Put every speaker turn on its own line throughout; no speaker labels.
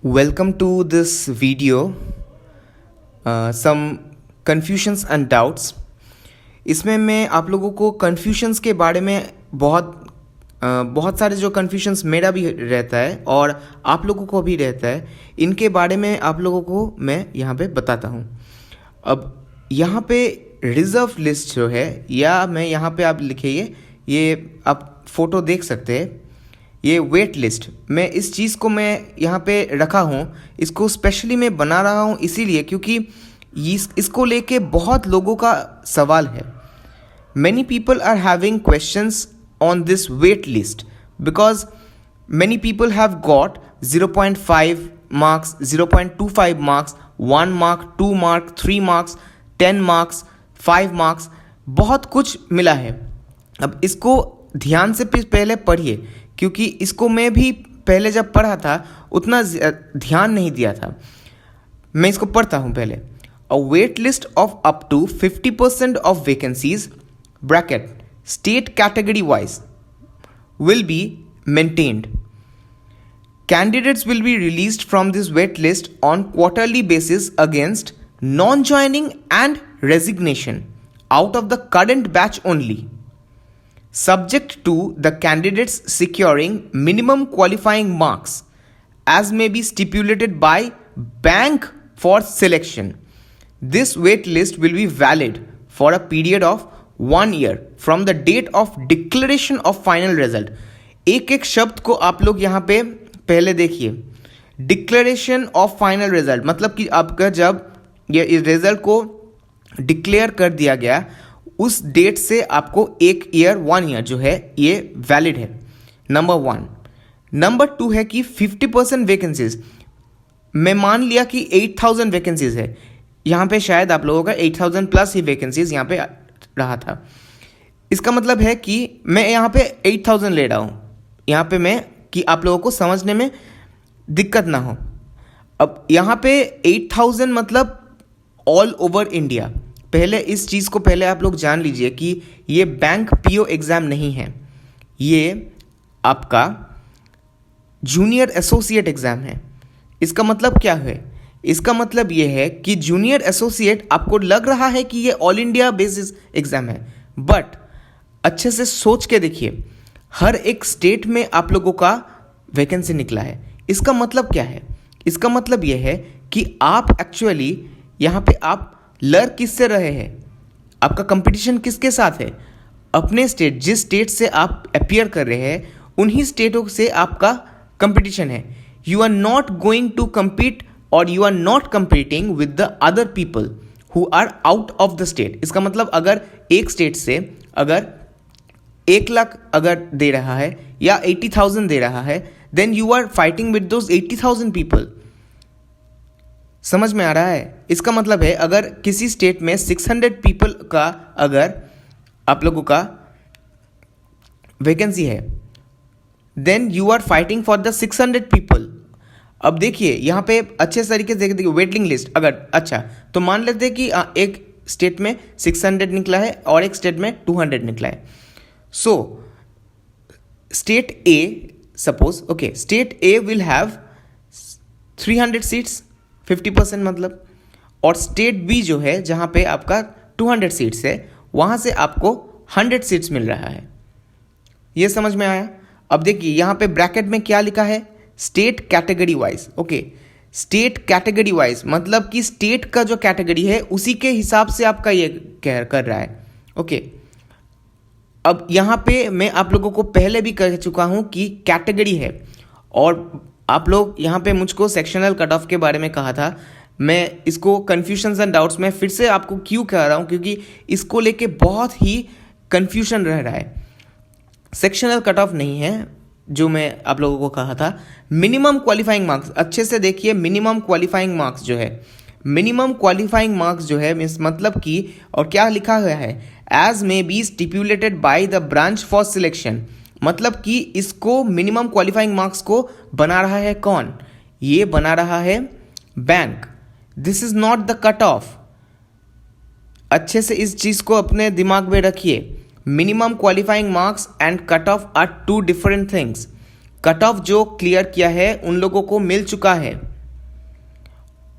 Welcome to this video. Some confusions and doubts. इसमें मैं आप लोगों को कन्फ्यूशंस के बारे में बहुत सारे जो कन्फ्यूशंस मेरा भी रहता है और आप लोगों को भी रहता है, इनके बारे में आप लोगों को मैं यहाँ पे बताता हूँ. अब यहाँ पे रिज़र्व लिस्ट जो है, या मैं यहाँ पे आप लिखिए, ये आप फोटो देख सकते हैं, ये वेट लिस्ट. मैं इस चीज़ को मैं यहाँ पे रखा हूँ, इसको स्पेशली मैं बना रहा हूँ इसीलिए क्योंकि इसको लेके बहुत लोगों का सवाल है. Many people are having questions on this wait list because many people have got 0.5 marks, 0.25 marks, 1 mark, 2 mark, 3 marks, 10 marks, 5 marks, बहुत कुछ मिला है. अब इसको ध्यान से पहले पढ़िए क्योंकि इसको मैं भी पहले जब पढ़ा था उतना ध्यान नहीं दिया था. मैं इसको पढ़ता हूँ पहले. A wait list of up to 50% of vacancies bracket state category wise will be maintained. Candidates will be released from this wait list on quarterly basis against non-joining and resignation out of the current batch only, subject to the candidates securing minimum qualifying marks as may be stipulated by bank for selection. This wait list will be valid for a period of 1 year from the date of declaration of final result. एक एक शब्द को आप लोग यहाँ पे पहले देखिए. डिक्लेरेशन ऑफ फाइनल रिजल्ट मतलब कि आपका जब ये रिजल्ट को डिक्लेयर कर दिया गया उस डेट से आपको 1 ईयर जो है ये वैलिड है. नंबर 1. नंबर 2 है कि 50% वैकेंसीज. मैं मान लिया कि 8000 वैकेंसीज है, यहाँ पे शायद आप लोगों का 8000 प्लस ही वैकेंसीज यहाँ पे रहा था. इसका मतलब है कि मैं यहाँ पे 8000 ले रहा हूँ यहाँ पे मैं, कि आप लोगों को समझने में दिक्कत ना हो. अब यहाँ पे 8000 मतलब ऑल ओवर इंडिया. पहले इस चीज़ को पहले आप लोग जान लीजिए कि ये बैंक पीओ एग्ज़ाम नहीं है, ये आपका जूनियर एसोसिएट एग्ज़ाम है. इसका मतलब क्या है? इसका मतलब ये है कि जूनियर एसोसिएट आपको लग रहा है कि ये ऑल इंडिया बेसिस एग्ज़ाम है, बट अच्छे से सोच के देखिए, हर एक स्टेट में आप लोगों का वैकेंसी निकला है. इसका मतलब क्या है? इसका मतलब ये है कि आप एक्चुअली यहाँ पे आप लड़ किससे रहे हैं, आपका कंपटीशन किसके साथ है? अपने स्टेट, जिस स्टेट से आप अपीयर कर रहे हैं उन्हीं स्टेटों से आपका कंपटीशन है. You are not going to compete और you are not competing with the other people who are out of the state. इसका मतलब अगर एक स्टेट से अगर 1 लाख अगर दे रहा है या 80,000 दे रहा है, then you are fighting with those 80,000 people. समझ में आ रहा है? इसका मतलब है अगर किसी स्टेट में 600 पीपल का अगर आप लोगों का वैकेंसी है, then you are fighting for the 600 people. अब देखिए यहाँ पे अच्छे तरीके से देखिए वेटिंग लिस्ट. अगर अच्छा तो मान लेते हैं कि एक स्टेट में 600 निकला है और एक स्टेट में 200 निकला है. So state A, suppose okay, state A will have 300 seats, 50% मतलब, और स्टेट बी जो है जहाँ पे आपका 200 सीट्स है वहाँ से आपको 100 सीट्स मिल रहा है. ये समझ में आया? अब देखिए यहाँ पे ब्रैकेट में क्या लिखा है, state category wise. Okay, state category wise मतलब कि स्टेट का जो कैटेगरी है उसी के हिसाब से आपका ये कर रहा है. ओके, अब यहाँ पे मैं आप लोगों को पहले भी कह चुका हूँ कि कैटेगरी है, और आप लोग यहाँ पे मुझको सेक्शनल कट ऑफ के बारे में कहा था. मैं इसको कन्फ्यूजन्स एंड डाउट्स में फिर से आपको क्यों कह रहा हूँ, क्योंकि इसको लेके बहुत ही कन्फ्यूजन रह रहा है. सेक्शनल कट ऑफ नहीं है जो मैं आप लोगों को कहा था. मिनिमम क्वालिफाइंग मार्क्स, अच्छे से देखिए, मिनिमम क्वालिफाइंग मार्क्स जो है, मिनिमम क्वालिफाइंग मार्क्स जो है मतलब कि, और क्या लिखा हुआ है, as may be stipulated by the branch for selection. मतलब कि इसको मिनिमम क्वालिफाइंग मार्क्स को बना रहा है कौन? ये बना रहा है bank. This is not the cut off. अच्छे से इस चीज़ को अपने दिमाग में रखिए. Minimum qualifying marks and cut off are 2 different things. Cut off जो क्लियर किया है उन लोगों को मिल चुका है,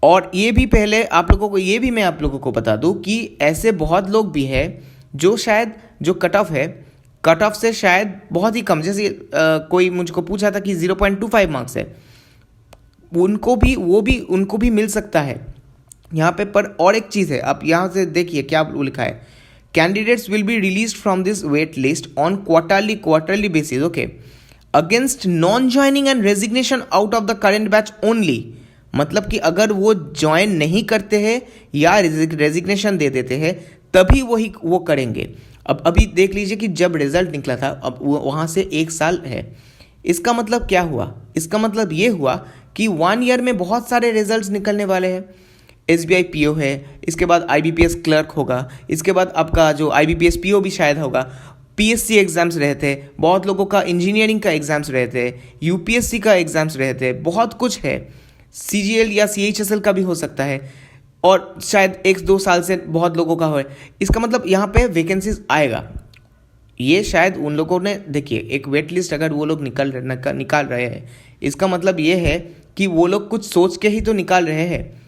और ये भी पहले आप लोगों को ये भी मैं आप लोगों को बता दूं कि ऐसे बहुत लोग भी हैं जो शायद जो कट ऑफ से शायद बहुत ही कम, जैसे कोई मुझको पूछा था कि 0.25 मार्क्स है, उनको भी मिल सकता है यहाँ पे। पर और एक चीज़ है, आप यहाँ से देखिए क्या लिखा है, candidates will be release from this wait list on quarterly basis, okay, against non joining and resignation out of the current batch only. मतलब कि अगर वो ज्वाइन नहीं करते हैं या रेजिग्नेशन दे देते हैं तभी वो करेंगे। अब अभी देख लीजिए कि जब रिजल्ट निकला था, अब वहाँ से 1 साल है, इसका मतलब क्या हुआ? इसका मतलब ये हुआ कि 1 ईयर में बहुत सारे रिजल्ट्स निकलने वाले हैं। SBI PO है, इसके बाद IBPS क्लर्क होगा, इसके बाद आपका जो IBPS PO भी शायद होगा, PSC एग्ज़ाम्स रहते हैं, बहुत लोगों का इंजीनियरिंग का एग्ज़ाम्स रहते हैं, UPSC का एग्ज़ाम्स रहते हैं, बहुत कुछ है, CGL या CHSL का भी हो सकता है, और शायद 1-2 साल से बहुत लोगों का हो। इसका मतलब यहाँ पे वैकेंसीज आएगा। ये शायद उन लोगों ने, देखिए एक वेट लिस्ट अगर वो लोग निकाल रहे हैं, इसका मतलब ये है कि वो लोग कुछ सोच के ही तो निकाल रहे हैं।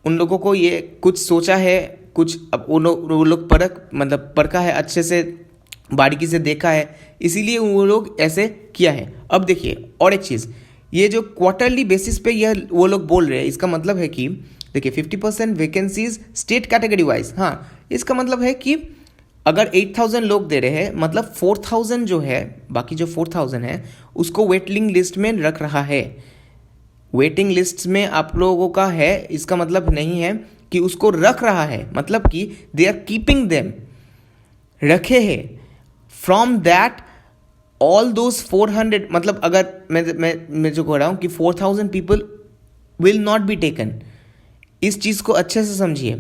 उन लोगों को ये कुछ सोचा है, कुछ अब वो लोग परखा है, अच्छे से बारीकी से देखा है, इसीलिए वो लोग ऐसे किया है। अब देखिए और एक चीज़, ये जो क्वार्टरली बेसिस पे यह वो लोग बोल रहे हैं, इसका मतलब है कि देखिए 50% वैकेंसीज स्टेट कैटेगरी वाइज। हाँ, इसका मतलब है कि अगर 8,000 लोग दे रहे हैं, मतलब 4,000 जो है, बाकी जो 4,000 है उसको वेटिंग लिस्ट में रख रहा है। वेटिंग लिस्ट में आप लोगों का है, इसका मतलब नहीं है कि उसको रख रहा है, मतलब कि दे आर कीपिंग देम, रखे हैं। फ्रॉम दैट ऑल दोज 400, मतलब अगर मैं जो कह रहा हूँ कि 4,000 people will not be taken. इस चीज़ को अच्छे से समझिए।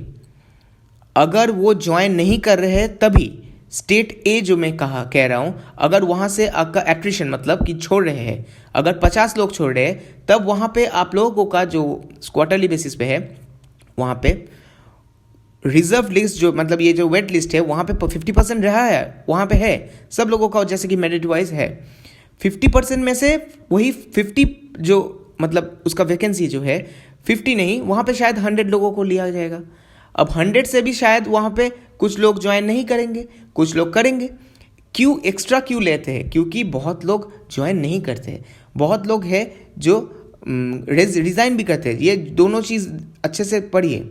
अगर वो ज्वाइन नहीं कर रहे हैं तभी स्टेट ए जो मैं कह रहा हूँ, अगर वहाँ से आपका एट्रिशन मतलब कि छोड़ रहे हैं, अगर 50 लोग छोड़ रहे हैं, तब वहाँ पे आप लोगों का जो क्वार्टरली बेसिस पे है, वहाँ पे रिजर्व लिस्ट जो मतलब ये जो वेट लिस्ट है वहाँ पे 50% रहा है, वहाँ पे है सब लोगों का, जैसे कि मेरिट वाइज है 50% में से वही 50 जो मतलब उसका वैकेंसी जो है 50 नहीं, वहाँ पे शायद 100 लोगों को लिया जाएगा। अब 100 से भी शायद वहाँ पे कुछ लोग ज्वाइन नहीं करेंगे, कुछ लोग करेंगे। एक्स्ट्रा क्यों लेते हैं? क्योंकि बहुत लोग ज्वाइन नहीं करते हैं, बहुत लोग हैं जो रिज़ाइन भी करते हैं। ये दोनों चीज़ अच्छे से पढ़िए,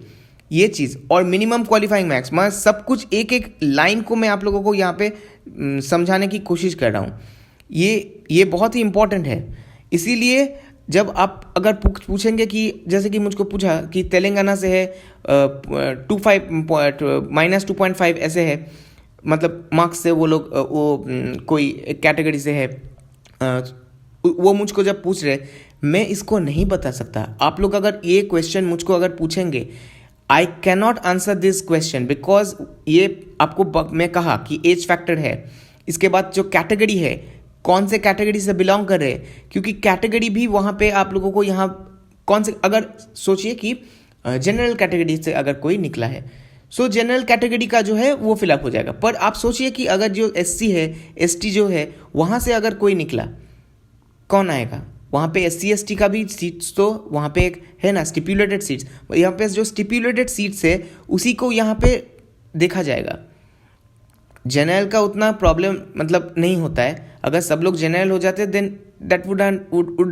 ये चीज़ और मिनिमम क्वालिफाइंग मार्क्स, मैं सब कुछ एक एक लाइन को मैं आप लोगों को यहाँ पे समझाने की कोशिश कर रहा हूँ। ये बहुत ही इम्पोर्टेंट है। इसीलिए जब आप अगर पूछेंगे कि जैसे कि मुझको पूछा कि तेलंगाना से है -2.5 ऐसे है, मतलब मार्क्स से वो लोग कोई एक कैटेगरी से है, वो मुझको जब पूछ रहे, मैं इसको नहीं बता सकता। आप लोग अगर ये क्वेश्चन मुझको अगर पूछेंगे, I can not answer this question because ये आपको मैं कहा कि एज फैक्टर है, इसके बाद जो कैटेगरी है कौन से कैटेगरी से बिलोंग कर रहे हैं, क्योंकि कैटेगरी भी वहाँ पे आप लोगों को यहाँ कौन से, अगर सोचिए कि जनरल कैटेगरी से अगर कोई निकला है, सो जनरल कैटेगरी का जो है वो फिलअप हो जाएगा। पर आप सोचिए कि अगर जो SC है, ST जो है, वहाँ से अगर कोई निकला, कौन आएगा? वहाँ पे SC ST का भी सीट्स तो वहाँ पे एक है ना, स्टिपुलेटेड सीट्स। यहाँ पे जो स्टिपुलेटेड सीट्स है उसी को यहाँ पे देखा जाएगा। जनरल का उतना प्रॉब्लम मतलब नहीं होता है, अगर सब लोग जनरल हो जाते then that would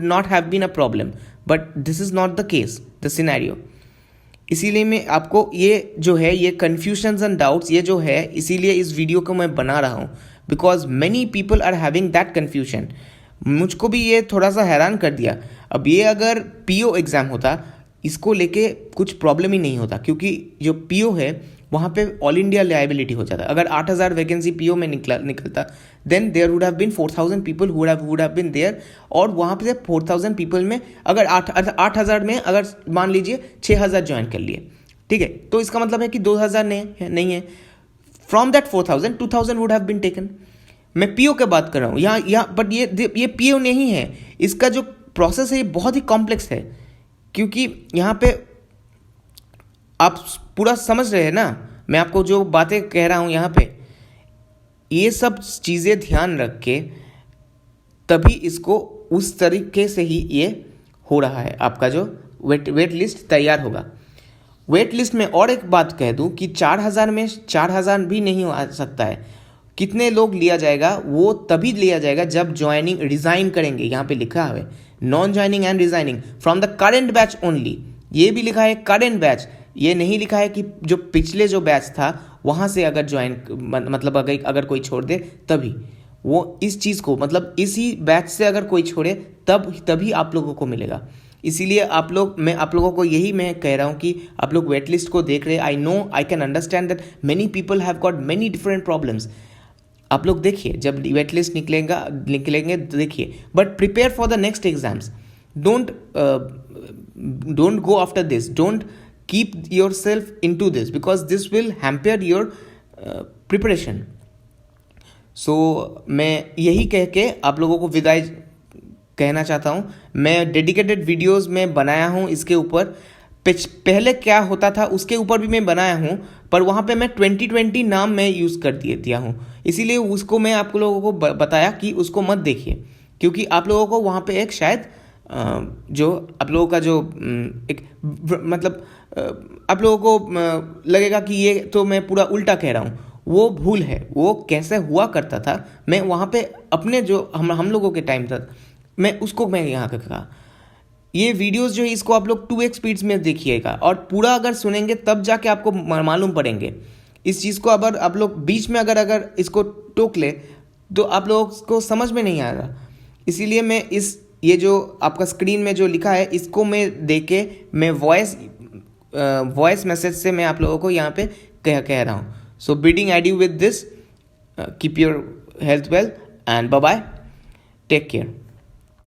not have been a problem, but this is not the case, the scenario. इसीलिए मैं आपको ये जो है ये कन्फ्यूजन्स एंड डाउट्स ये जो है, इसीलिए इस वीडियो को मैं बना रहा हूँ, because many people are having that confusion. मुझको भी ये थोड़ा सा हैरान कर दिया। अब ये अगर PO एग्ज़ाम होता, इसको लेके कुछ प्रॉब्लम ही नहीं होता, क्योंकि जो PO है वहाँ पे ऑल इंडिया लायबिलिटी हो जाता। अगर 8,000 वैकेंसी PO में निकलता, then there would have been 4,000 people would have been there, और वहाँ पे 4,000 पीपल में अगर 8,000 में अगर मान लीजिए 6,000 ज्वाइन कर लिए, ठीक है, तो इसका मतलब है कि 2,000 नहीं है। From that 4,000 2,000 would have been taken. मैं PO की बात कर रहा हूँ यहाँ बट ये PO नहीं है। इसका जो प्रोसेस है ये बहुत ही कॉम्प्लेक्स है, क्योंकि यहाँ पे आप पूरा समझ रहे हैं ना, मैं आपको जो बातें कह रहा हूँ यहाँ पे, ये सब चीज़ें ध्यान रख के तभी इसको उस तरीके से ही ये हो रहा है, आपका जो वेट लिस्ट तैयार होगा। वेट लिस्ट में और एक बात कह दूं कि 4000 में 4000 भी नहीं आ सकता है। कितने लोग लिया जाएगा, वो तभी लिया जाएगा जब ज्वाइनिंग रिजाइन करेंगे। यहाँ पे लिखा है non joining and resigning from the current batch only. ये भी लिखा है करेंट बैच, ये नहीं लिखा है कि जो पिछले जो बैच था वहाँ से अगर ज्वाइन मतलब अगर कोई छोड़ दे तभी। वो इस चीज़ को मतलब इसी बैच से अगर कोई छोड़े तभी आप लोगों को मिलेगा। इसीलिए मैं आप लोगों को यही मैं कह रहा हूँ कि आप लोग वेट लिस्ट को देख रहे हैं। I know, I can understand that many people have got many different problems. आप लोग देखिए, जब वेट लिस्ट निकलेंगे तो देखिए, but prepare for the next exams. Don't go after this, don't keep yourself into this because this will hamper your preparation. So मैं यही कह के आप लोगों को विदाई कहना चाहता हूँ। मैं डेडिकेटेड वीडियोस में बनाया हूँ इसके ऊपर। पहले क्या होता था उसके ऊपर भी मैं बनाया हूँ, पर वहाँ पे मैं 2020 नाम मैं यूज़ कर दिया हूँ, इसीलिए उसको मैं आप लोगों को बताया कि उसको मत देखिए, क्योंकि आप लोगों को वहाँ पे एक शायद जो आप लोगों का जो एक मतलब आप लोगों को लगेगा कि ये तो मैं पूरा उल्टा कह रहा हूँ। वो भूल है, वो कैसे हुआ करता था मैं वहाँ पे अपने जो हम लोगों के टाइम तक मैं उसको मैं यहाँ का कहा। ये वीडियोस जो है इसको आप लोग 2x स्पीड्स में देखिएगा और पूरा अगर सुनेंगे तब जाके आपको मालूम पड़ेंगे इस चीज़ को। अगर आप लोग बीच में अगर इसको टोक ले तो आप लोगों को समझ में नहीं आएगा। इसीलिए मैं ये जो आपका स्क्रीन में जो लिखा है इसको मैं दे के मैं वॉइस मैसेज से मैं आप लोगों को यहाँ पे कह रहा हूँ। सो bidding adieu with this, keep your health well and bye bye, take care.